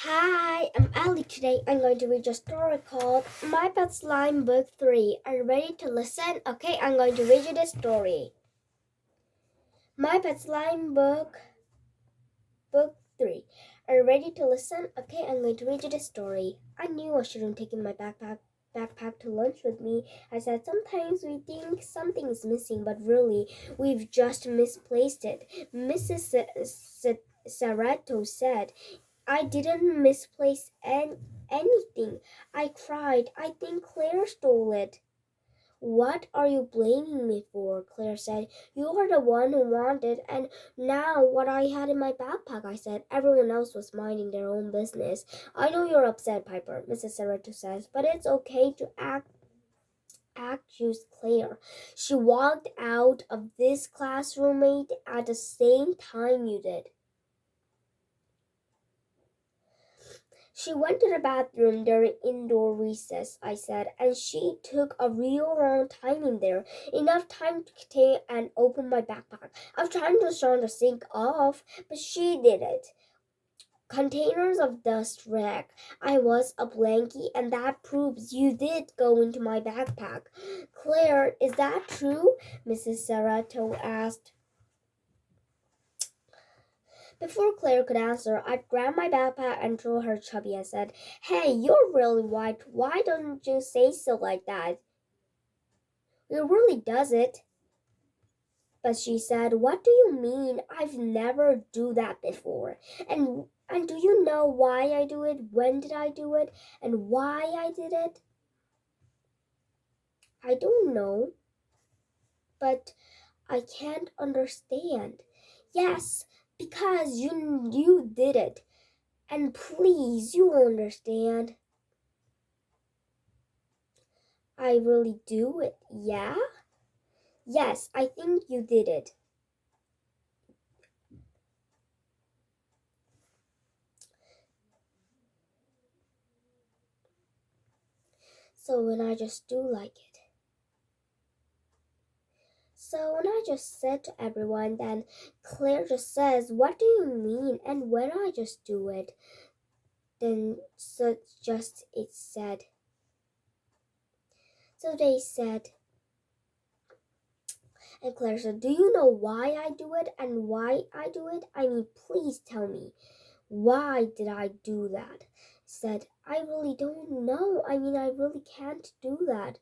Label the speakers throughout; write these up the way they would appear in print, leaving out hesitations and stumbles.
Speaker 1: Hi, I'm Elly. Today I'm going to read a story called My Pet Slime Book 3. Are you ready to listen? Okay, I'm going to read you the story. My Pet Slime Book 3. Are you ready to listen? Okay, I'm going to read you the story. I knew I shouldn't take my backpack to lunch with me. I said sometimes we think something is missing, but really we've just misplaced it. Mrs. Sarato said I didn't misplace anything. I cried. I think Claire stole it. What are you blaming me for? Claire said. You are the one who wanted, and now what I had in my backpack, I said. Everyone else was minding their own business. I know you're upset, Piper, Mrs. Cerreto says, but it's okay to accuse Claire. She walked out of this classroom mate at the same time you did. She went to the bathroom during indoor recess, I said, and she took a real long time in there. Enough time to contain and open my backpack. I was trying to turn the sink off, but she did it. Containers of dust rag. I was a blankie, and that proves you did go into my backpack. Claire, is that true? Mrs. Sarato asked. Before Claire could answer, I grabbed my backpack and threw her chubby and said, Hey, you're really white. Why don't you say so like that? It really does it. But she said, What do you mean? I've never do that before. And do you know why I do it? When did I do it? And why I did it? I don't know, but I can't understand. Yes, because you did it. And please, you understand. I really do it. Yeah? Yes, I think you did it. So when I just do like it. So when I just said to everyone, then Claire just says, What do you mean? And when I just do it, then so just it said. So they said, and Claire said, Do you know why I do it and why I do it? I mean, please tell me. Why did I do that? Said, I really don't know. I mean, I really can't do that.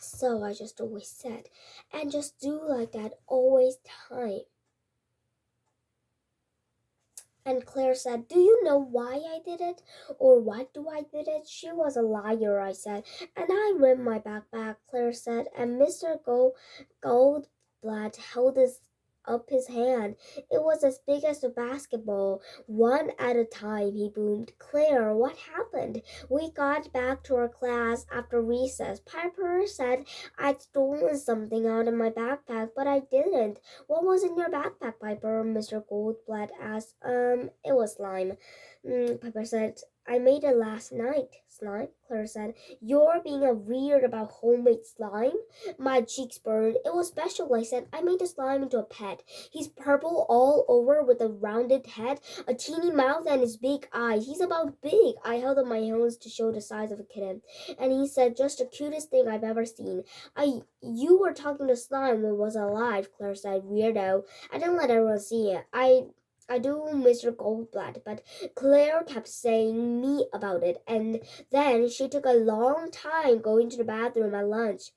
Speaker 1: So I just always said, and just do like that always time. And Claire said, Do you know why I did it? Or what do I did it? She was a liar, I said. And I ripped my backpack, Claire said, and Mr. Goldblatt held up his hand. It was as big as a basketball. One at a time, he boomed. Claire, what happened? We got back to our class after recess. Piper said I'd stolen something out of my backpack, but I didn't. What was in your backpack, Piper? Mr. Goldblatt asked. It was slime. Piper said, I made it last night. Slime? Claire said. You're being a weird about homemade slime? My cheeks burned. It was special, I said. I made the slime into a pet. He's purple all over with a rounded head, a teeny mouth, and his big eyes. He's about big. I held up my hands to show the size of a kitten. And he said, just the cutest thing I've ever seen. You were talking to slime when it was alive, Claire said. Weirdo. I didn't let everyone see it. I do, Mr. Goldblatt, but Claire kept saying me about it, and then she took a long time going to the bathroom at lunch.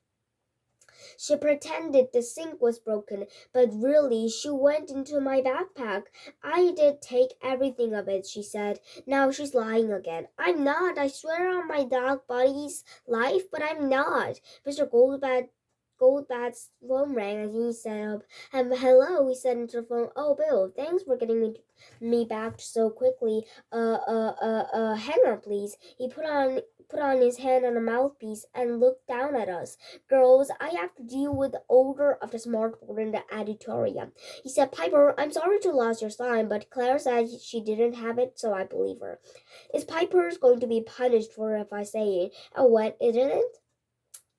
Speaker 1: She pretended the sink was broken, but really she went into my backpack. I did take everything of it, she said. Now she's lying again. I'm not. I swear on my dog Buddy's life, but I'm not. Mr. Goldbat's phone rang and he said up. Hello, he said into the phone. Oh, Bill, thanks for getting me back so quickly. Hang on, please. He put on his hand on the mouthpiece and looked down at us. Girls, I have to deal with the odor of the smartboard in the auditorium. He said, Piper, I'm sorry to lose your slime, but Claire said she didn't have it, so I believe her. Is Piper's going to be punished for if I say it? Oh, what, isn't it?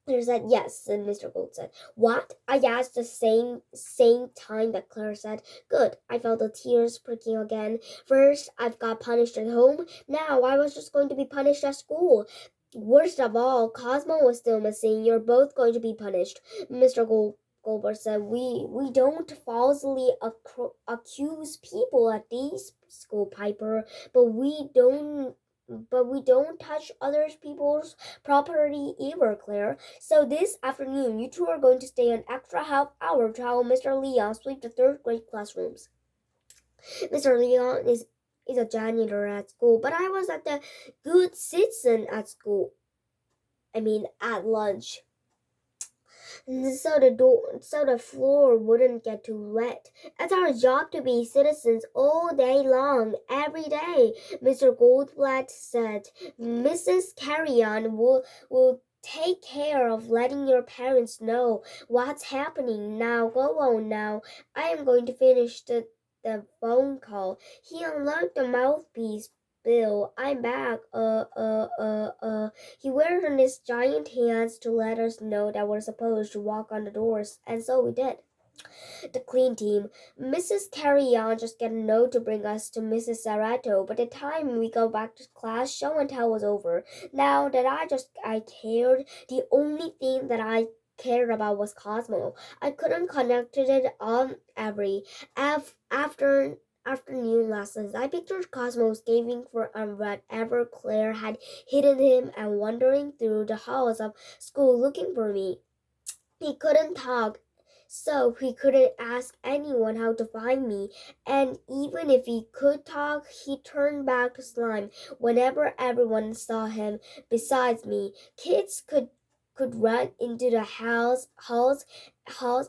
Speaker 1: Claire said, yes, and Mr. Gold said, what? I asked the same time that Claire said, good. I felt the tears pricking again. First, I've got punished at home. Now, I was just going to be punished at school. Worst of all, Cosmo was still missing. You're both going to be punished. Mr. Goldberg said, we don't falsely accuse people at these school, Piper, but we don't touch other people's property either, Claire. So this afternoon, you two are going to stay an extra half hour to help Mr. Leon sweep the third grade classrooms. Mr. Leon is a janitor at school, but I was at the good citizen at school. I mean, at lunch. So the floor wouldn't get too wet. It's our job to be citizens all day long, every day, Mr. Goldblatt said. Mrs. Carrion will take care of letting your parents know what's happening. Now go on now. I am going to finish the phone call. He unlocked the mouthpiece. Bill, I'm back. He waved on his giant hands to let us know that we're supposed to walk on the doors, and so we did. The clean team. Mrs. Carrion just got a note to bring us to Mrs. Sarato, but the time we go back to class, show and tell was over. Now that I cared, the only thing that I cared about was Cosmo. I couldn't connect it on after afternoon lessons. I pictured Cosmo escaping for whatever Claire had hidden him and wandering through the halls of school looking for me. He couldn't talk, so he couldn't ask anyone how to find me, and even if he could talk, he turned back to slime whenever everyone saw him besides me. Kids could run into the halls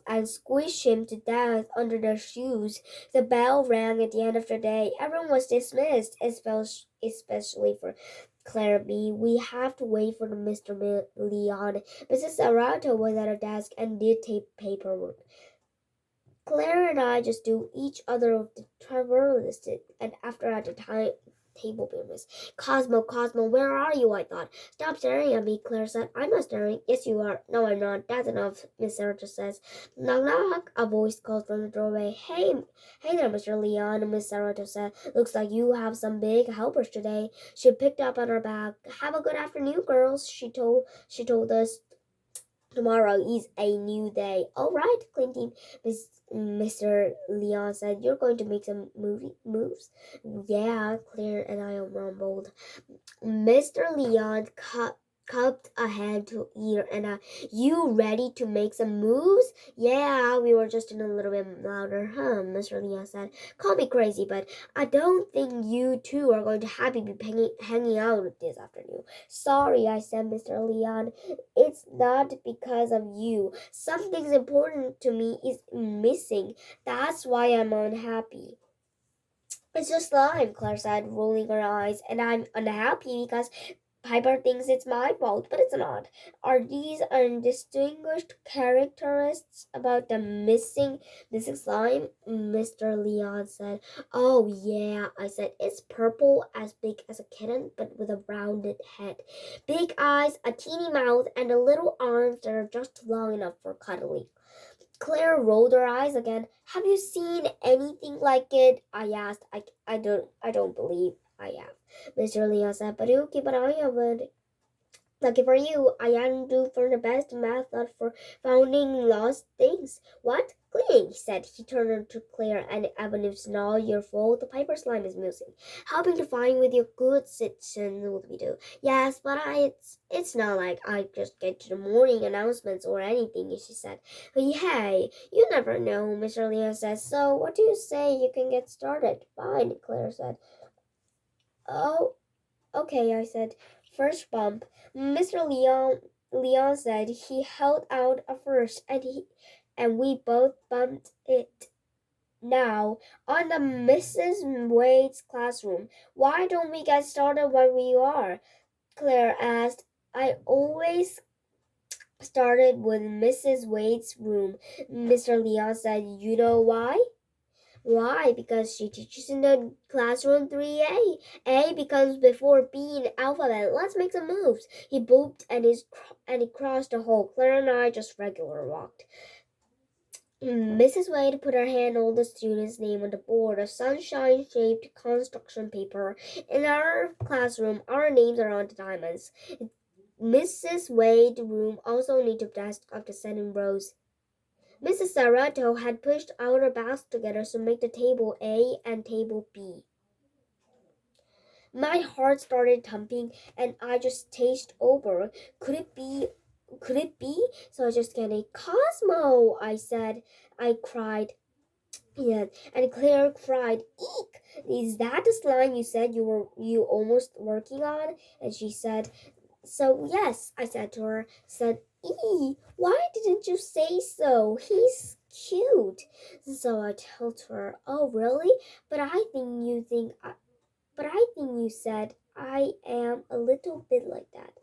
Speaker 1: and squish him to death under their shoes. The bell rang at the end of the day. Everyone was dismissed, especially for Claire B. We have to wait for Mr. Leon. Mrs. Arato was at her desk and did paperwork. Claire and I just do each other of the travelers and after at the time table business. Cosmo, where are you? I thought. Stop staring at me, Claire said. I'm not staring. Yes, you are. No, I'm not. That's enough, Miss Sarah says. Knock, knock. A voice called from the doorway. Hey there, Mr. Leon, Miss Sarah said. Looks like you have some big helpers today. She picked up on her bag. Have a good afternoon, girls, she told us. Tomorrow is a new day. All right, Clinton, Mr. Leon said. You're going to make some moves? Yeah, Claire and I rumbled. Mr. Leon cupped a hand to ear and you ready to make some moves? Yeah, we were just in a little bit louder. Mr. Leon said. Call me crazy, but I don't think you two are going to happy be hanging out this afternoon. Sorry, I said, Mr. Leon. It's not because of you. Something important to me is missing. That's why I'm unhappy. It's just slime, Claire said, rolling her eyes, and I'm unhappy because Piper thinks it's my fault, but it's not. Are these undistinguished characteristics about the missing slime? Mr. Leon said. Oh, yeah, I said. It's purple, as big as a kitten, but with a rounded head. Big eyes, a teeny mouth, and the little arms that are just long enough for cuddling. Claire rolled her eyes again. Have you seen anything like it? I asked. I don't believe I have. Mr. Leon said, but you keep an eye on it. Lucky for you, I am due for the best method for finding lost things. What? Cleaning, he said. He turned to Claire, and even if it's not your fault, the Piper slime is missing. Helping to find with your good citizen would be do. Yes, but it's not like I just get to the morning announcements or anything, she said. But hey, you never know, Mr. Leon said. So what do you say you can get started? Fine, Claire said. Oh, okay, I said. First bump. Mr. Leon said he held out a first and we both bumped it. Now, on the Mrs. Wade's classroom. Why don't we get started when we are? Claire asked. I always started with Mrs. Wade's room. Mr. Leon said, you know why? Why? Because she teaches in the classroom 3A. A becomes before B in alphabet. Let's make some moves. He booped and he crossed the hole. Claire and I just regular walked. Mrs. Wade put her hand on the student's name on the board of sunshine-shaped construction paper. In our classroom, our names are on the diamonds. Mrs. Wade's room also needed desks of the same rows. Mrs. Sarato had pushed our bags together to make the table A and table B. My heart started thumping and I just tasted over. Could it be? Could it be? So I just get a Cosmo, I said. I cried. Yeah, and Claire cried, "Eek! Is that the slime you said you almost working on?" And she said, "So yes," I said to her. Said, why didn't you say so? He's cute." So I told her, "Oh really? But I think you said I am a little bit like that."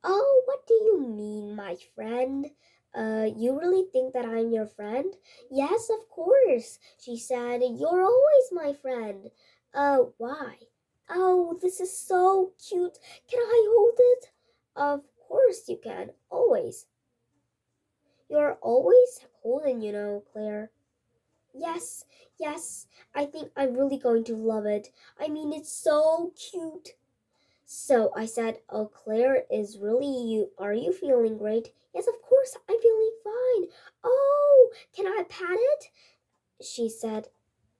Speaker 1: "Oh, what do you mean, my friend? You really think that I'm your friend?" "Yes, of course," she said. "You're always my friend." Why?" "Oh, this is so cute. Can I hold it?" "Of course you can, always." "You're always holding, Claire." Yes, yes, I think I'm really going to love it. I mean, it's so cute." So I said, "Oh, Claire, is really you? Are you feeling great?" "Yes, of course, I'm feeling fine." "Oh, can I pat it?" she said.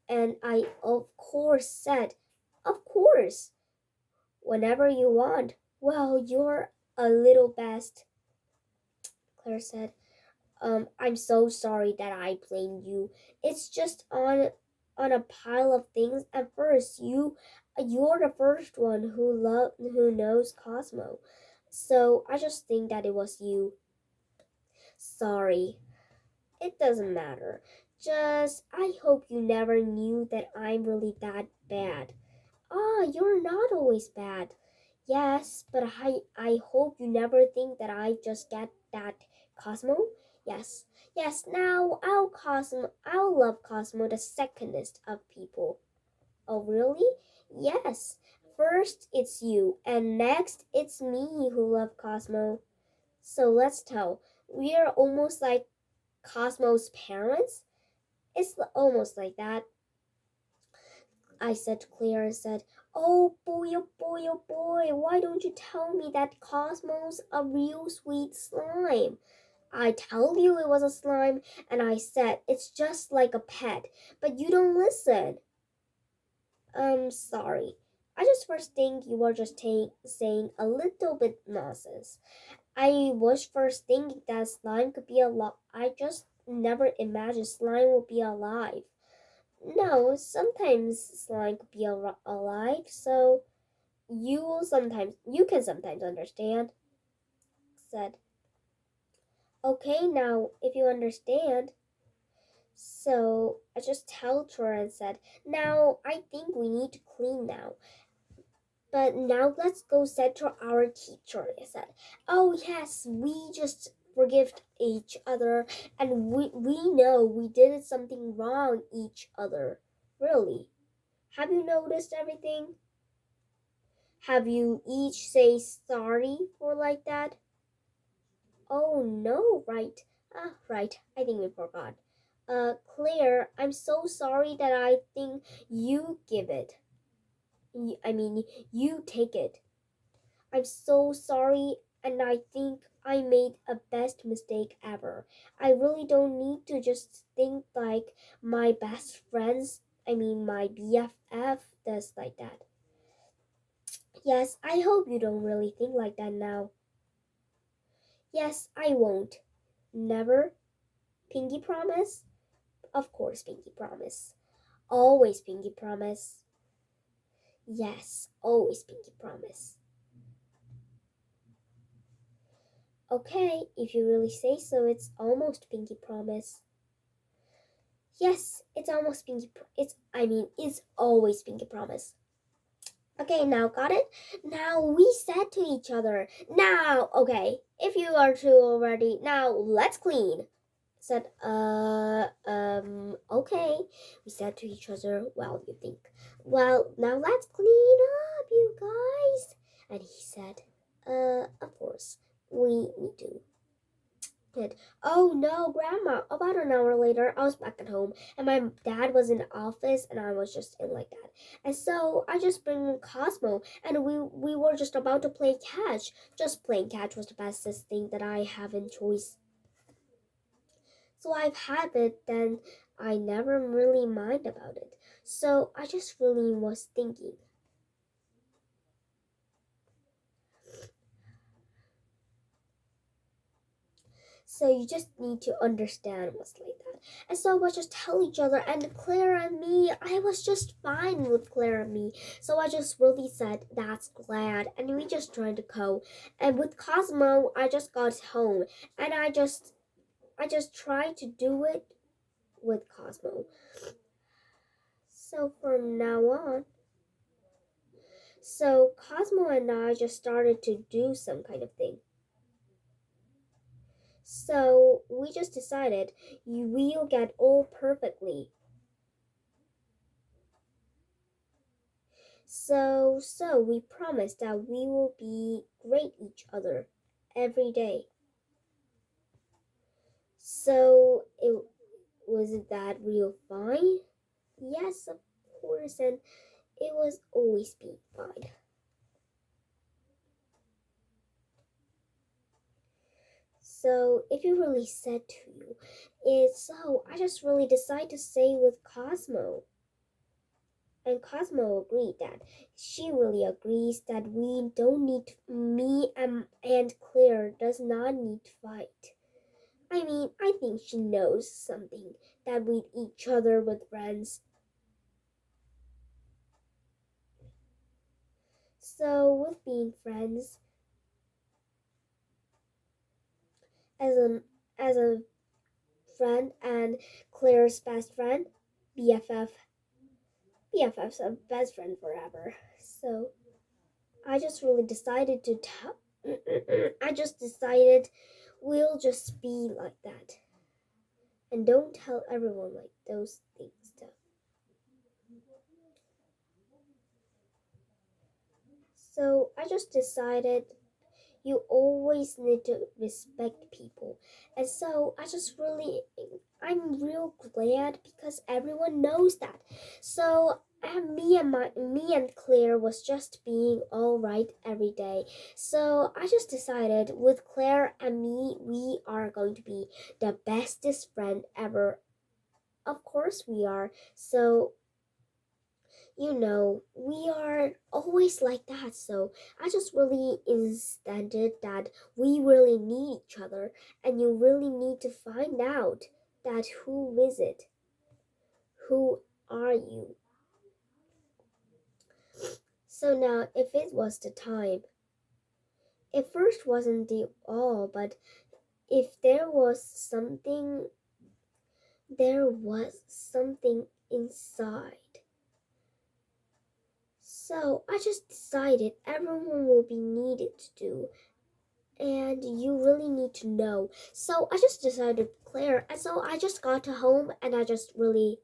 Speaker 1: And I, of course, said, "Of course, whenever you want." "Well, you're a little best," Claire said. I'm so sorry that I blamed you. It's just on a pile of things. At first, you're the first one who knows Cosmo. So I just think that it was you. Sorry. It doesn't matter. Just I hope you never knew that I'm really that bad. Ah, you're not always bad. Yes, but I hope you never think that I just get that Cosmo. Yes, yes. Now I'll love Cosmo the secondest of people. Oh really? Yes. First it's you, and next it's me who love Cosmo. So let's tell. We are almost like Cosmo's parents. It's almost like that. I said to Claire and said, "Oh boy, oh boy, oh boy, why don't you tell me that Cosmo's a real sweet slime?" "I told you it was a slime, and I said it's just like a pet, but you don't listen." Sorry. I just first think you were just saying a little bit nonsense. I was first thinking that slime could be alive. I just never imagined slime would be alive. No, sometimes slime could be alive, so you can sometimes understand, said. "Okay, now if you understand." So I just told her and said, "Now I think we need to clean now. But now let's go said to our teacher," I said. "Oh yes, we just forgive each other and we know we did something wrong each other. Really. Have you noticed everything? Have you each say sorry for like that?" "Oh no, right. Right. I think we forgot. Claire, I'm so sorry that I think you give it. I mean, you take it. I'm so sorry, and I think I made a best mistake ever. I really don't need to just think like my best friends, my BFF does like that." "Yes, I hope you don't really think like that now." "Yes, I won't. Never. Pinky promise?" "Of course, Pinky promise. Always Pinky promise." "Yes, always Pinky promise." "Okay, if you really say so, it's almost Pinky promise." "Yes, it's almost Pinky. It's always Pinky promise." "Okay, now got it? Now we said to each other, now, okay, if you are two already, now let's clean." said, okay. We said to each other, well, you think, well, now let's clean up, you guys. And he said, of course, we do it. Oh no, Grandma. About an hour later, I was back at home, and my dad was in the office, and I was just in like that. And so I just bring Cosmo, and we were just about to play catch. Just playing catch was the bestest thing that I have in choice. So I've had it, then I never really mind about it. So I just really was thinking. So you just need to understand what's like that. And so we just tell each other, and Claire and me, I was just fine with Claire and me. So I just really said, that's glad. And we just tried to go. And with Cosmo, I just got home. And I just tried to do it with Cosmo. So from now on, so Cosmo and I just started to do some kind of thing. So we just decided we'll get all perfectly. So we promised that we will be great each other every day. So it wasn't that real fine? Yes, of course, and it was always being fine. So if you really said to you, it's so I just really decide to stay with Cosmo. And Cosmo agreed that she really agrees that we don't need me and Claire does not need to fight. I mean, I think she knows something that we each other with friends. So with being friends as a friend and Claire's best friend, BFF. BFF's a best friend forever. So I just really decided to tell. I just decided we'll just be like that and don't tell everyone like those things. Stuff. So I just decided you always need to respect people. And so I'm real glad because everyone knows that. So me and Claire was just being all right every day. So I just decided with Claire and me, we are going to be the bestest friend ever. Of course we are. So we are always like that. So I just really insisted that we really need each other, and you really need to find out that who is it? Who are you? So now, if it was the time, it first wasn't the all, but if there was something inside. So I just decided everyone will be needed to do and you really need to know. So I just decided Claire, and so I just got to home and I just really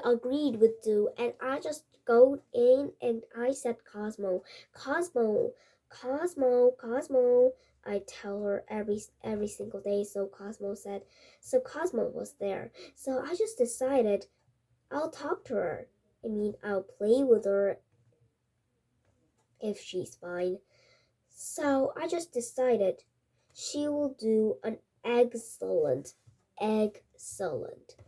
Speaker 1: agreed with you, and I just go in and I said Cosmo, Cosmo, Cosmo. I tell her every single day. So Cosmo was there. So I just decided I'll talk to her. I mean, I'll play with her if she's fine. So I just decided she will do an excellent, excellent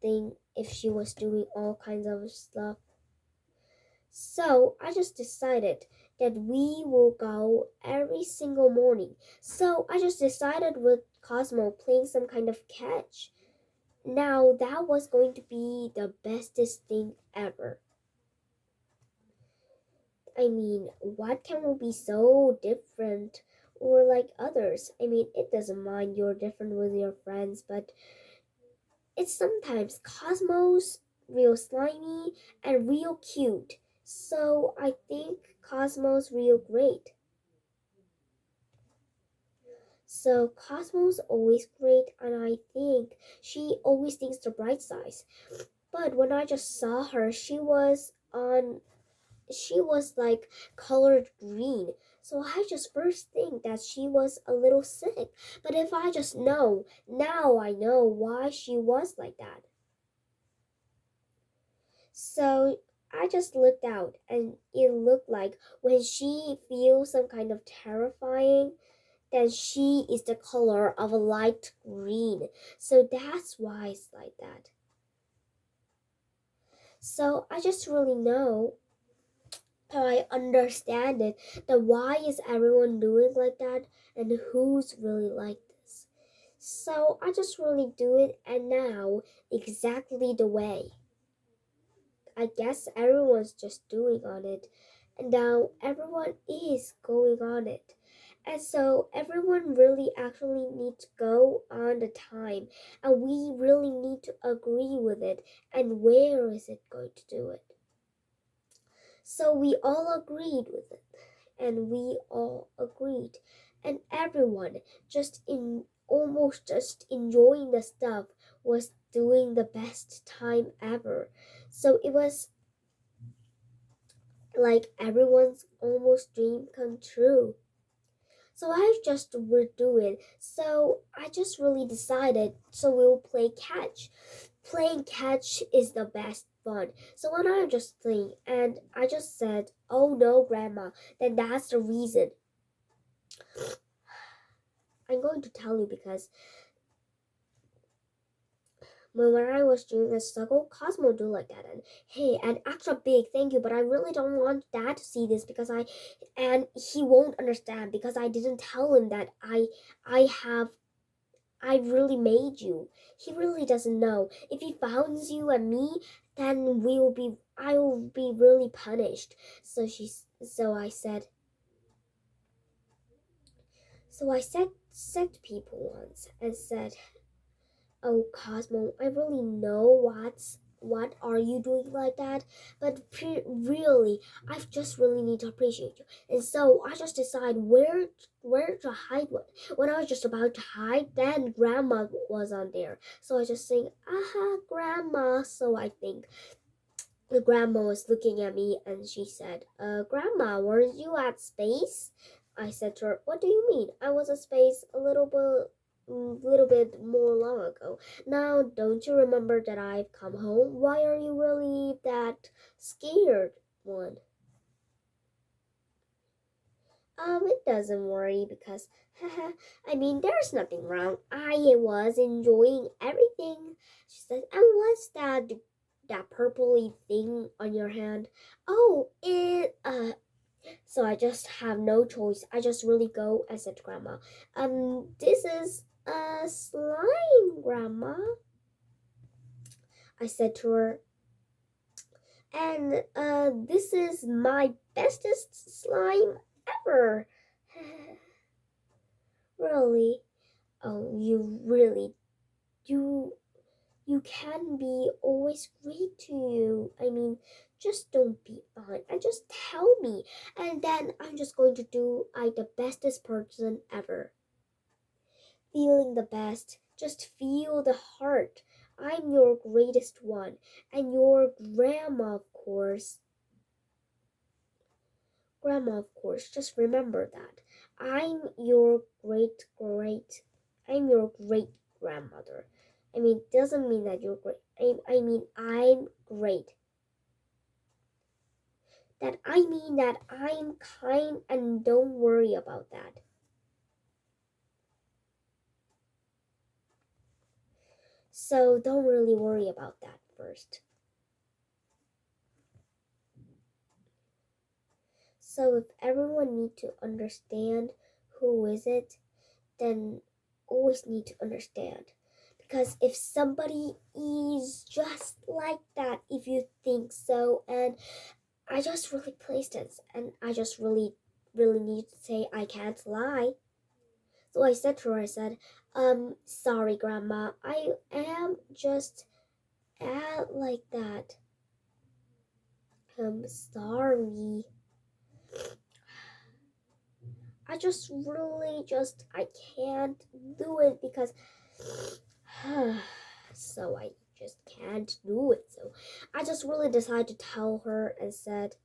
Speaker 1: thing if she was doing all kinds of stuff. So I just decided that we will go every single morning. So I just decided with Cosmo playing some kind of catch. Now that was going to be the bestest thing ever. I mean, what can be so different or like others? I mean, it doesn't mind you're different with your friends, but it's sometimes Cosmos real slimy and real cute. So I think Cosmos real great. So Cosmo's always great, and I think she always thinks the bright side. But when I just saw her, she was like colored green. So I just first think that she was a little sick. But if I just know, now I know why she was like that. So I just looked out and it looked like when she feels some kind of terrifying, then she is the color of a light green. So that's why it's like that. So I just really know how I understand it. That why is everyone doing like that and who's really like this. So I just really do it and now exactly the way. I guess everyone's just doing on it. And now everyone is going on it. And so everyone really actually needs to go on the time. And we really need to agree with it. And where is it going to do it? So we all agreed with it. And we all agreed. And everyone just in almost just enjoying the stuff was doing the best time ever. So it was like everyone's almost dream come true. So I just would do it. So I just really decided so we'll play catch. Playing catch is the best fun. So when I just think and I just said, "Oh no, grandma," then that's the reason. I'm going to tell you because when I was doing a struggle, Cosmo do like that. And hey, an extra big thank you, but I really don't want Dad to see this because and he won't understand because I didn't tell him that I really made you. He really doesn't know. If he finds you and me, then I will be really punished. So I said to people once and said, "Oh, Cosmo, I really know what are you doing like that, but really, I just really need to appreciate you." And so I just decide where to hide what. When I was just about to hide, then Grandma was on there. So I just sing, "Aha, Grandma." So I think the grandma was looking at me and she said, Grandma, weren't you at space?" I said to her, "What do you mean? I was at space a little bit more long ago. Now, don't you remember that I've come home? Why are you really that scared one?" It doesn't worry because, haha, I mean, there's nothing wrong. I was enjoying everything. She said, "And what's that purpley thing on your hand?" "Oh, so I just have no choice. I just really go and said to Grandma, this is a slime, Grandma." I said to her, "And this is my bestest slime ever." "Really? Oh, you you can be always great to you. I mean, just don't be on and just tell me, and then I'm just going to do I the bestest person ever." Feeling the best, just feel the heart. I'm your greatest one, and your grandma, of course. Grandma, of course, just remember that. I'm your great grandmother. I mean, doesn't mean that you're great. I mean, I'm great. That I mean that I'm kind and don't worry about that. So don't really worry about that first. So if everyone need to understand who is it, then always need to understand. Because if somebody is just like that, if you think so, and I just really placed it, and I just really need to say I can't lie. So I said to her, I said, sorry, Grandma, I am just like that. I'm sorry. I just really just I can't do it because so I just can't do it. So I just really decided to tell her and said,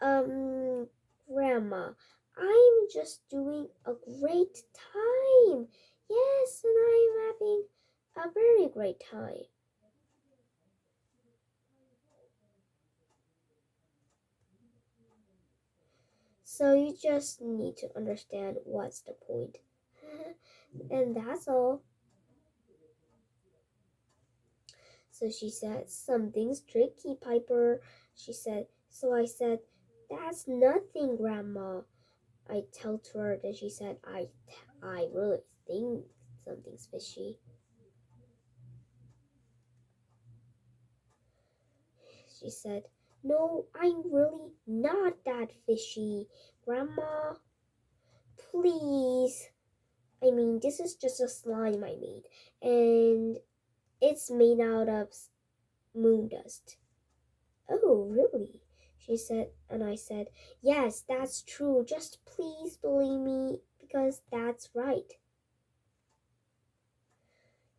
Speaker 1: um, Grandma, I'm just doing a great time. Yes, and I'm having a very great time. So you just need to understand what's the point. And that's all. So she said, Something's tricky, Piper. She said, so I said, That's nothing, Grandma. I told her that she said, I really think something's fishy. She said, No, I'm really not that fishy. Grandma, please. I mean, this is just a slime I made, and it's made out of moon dust. Oh, really? She said, and I said, Yes, that's true. Just please believe me because that's right.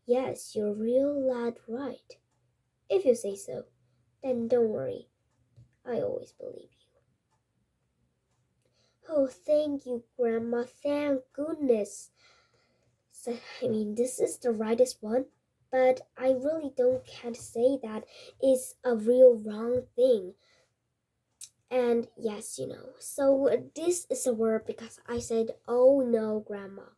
Speaker 1: Yes, you're real lad right. If you say so, then don't worry. I always believe you. Oh, thank you, Grandma. Thank goodness. So, I mean, this is the rightest one, but I really don't can't say that is a real wrong thing. And yes, So this is a word because I said, "Oh no, Grandma."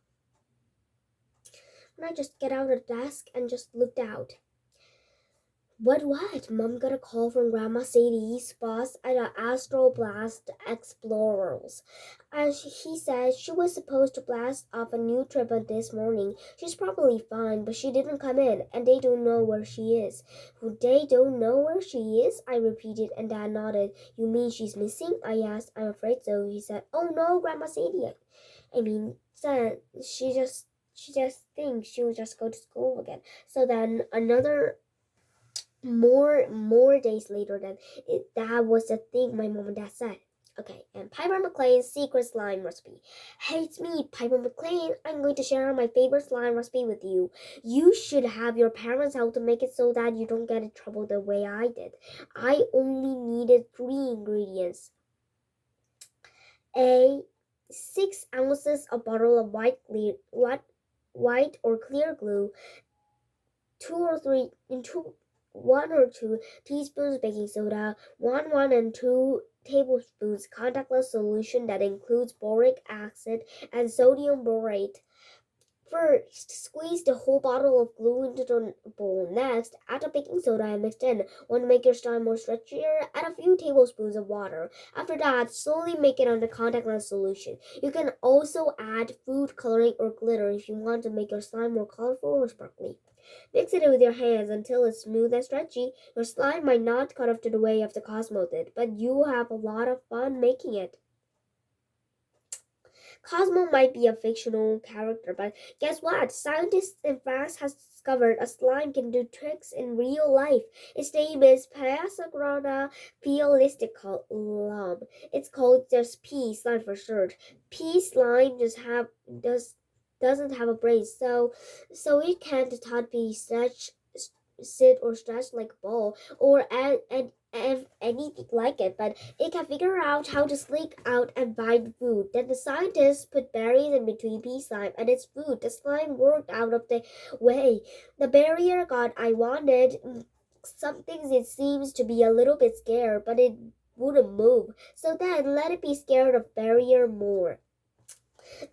Speaker 1: And I just get out of the desk and just looked out. What? Mom got a call from Grandma Sadie's boss at the Astro Blast Explorers. As he said, she was supposed to blast off a new trip on this morning. She's probably fine, but she didn't come in, and they don't know where she is. They don't know where she is? I repeated, and Dad nodded. You mean she's missing? I asked. I'm afraid so. He said, Oh no, Grandma Sadie. I mean, son, she just thinks she'll just go to school again. So then another more days later than that was the thing my mom and dad said. Okay, and Piper McLean's secret slime recipe. Hey, it's me, Piper McLean. I'm going to share my favorite slime recipe with you. You should have your parents help to make it so that you don't get in trouble the way I did. I only needed 3 ingredients. A 6 ounces a bottle of white or clear glue, two or three into 1 or 2 teaspoons baking soda, one and 2 tablespoons contactless solution that includes boric acid and sodium borate. First, squeeze the whole bottle of glue into the bowl. Next, add the baking soda and mix in. Want to make your slime more stretchier? Add a few tablespoons of water. After that, slowly make it on the contactless solution. You can also add food coloring or glitter if you want to make your slime more colorful or sparkly. Mix it with your hands until it's smooth and stretchy. Your slime might not cut off to the way of the Cosmo did, but you have a lot of fun making it. Cosmo might be a fictional character, but guess what? Scientists in fact has discovered a slime can do tricks in real life. Its name is Pasagrana Piolisticulum. It's called just P slime for short. P slime just have doesn't have a brain, so it can't not be stretched, sit or stretch like a ball or and anything like it, but it can figure out how to slink out and find food. Then the scientists put berries in between pea slime and its food. The slime worked out of the way. The barrier got I wanted. Some things it seems to be a little bit scared, but it wouldn't move. So then let it be scared of barrier more.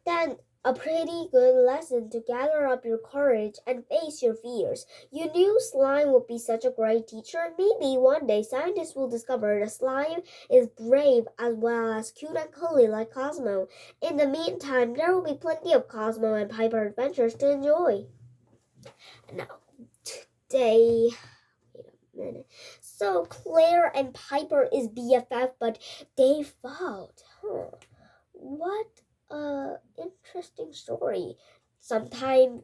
Speaker 1: Then a pretty good lesson to gather up your courage and face your fears. You knew slime would be such a great teacher. Maybe one day scientists will discover that slime is brave as well as cute and cuddly like Cosmo. In the meantime, there will be plenty of Cosmo and Piper adventures to enjoy. Now, today, wait a minute. So Claire and Piper is BFF, but they fought. What a interesting story. Sometime,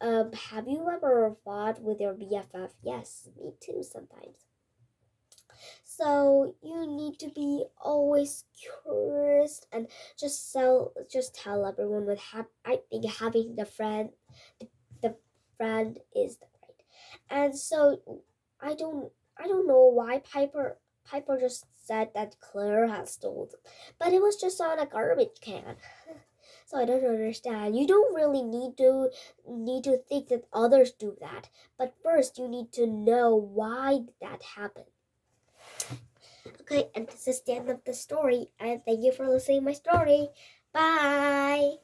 Speaker 1: have you ever fought with your BFF? Yes, me too sometimes. So you need to be always curious and just tell everyone with I think having the friend is the great. And so I don't I don't know why Piper just said that Claire had stolen them, but it was just on a garbage can. So I don't understand. You don't really need to think that others do that, but first you need to know why that happened. Okay, and this is the end of the story. And thank you for listening to my story. Bye.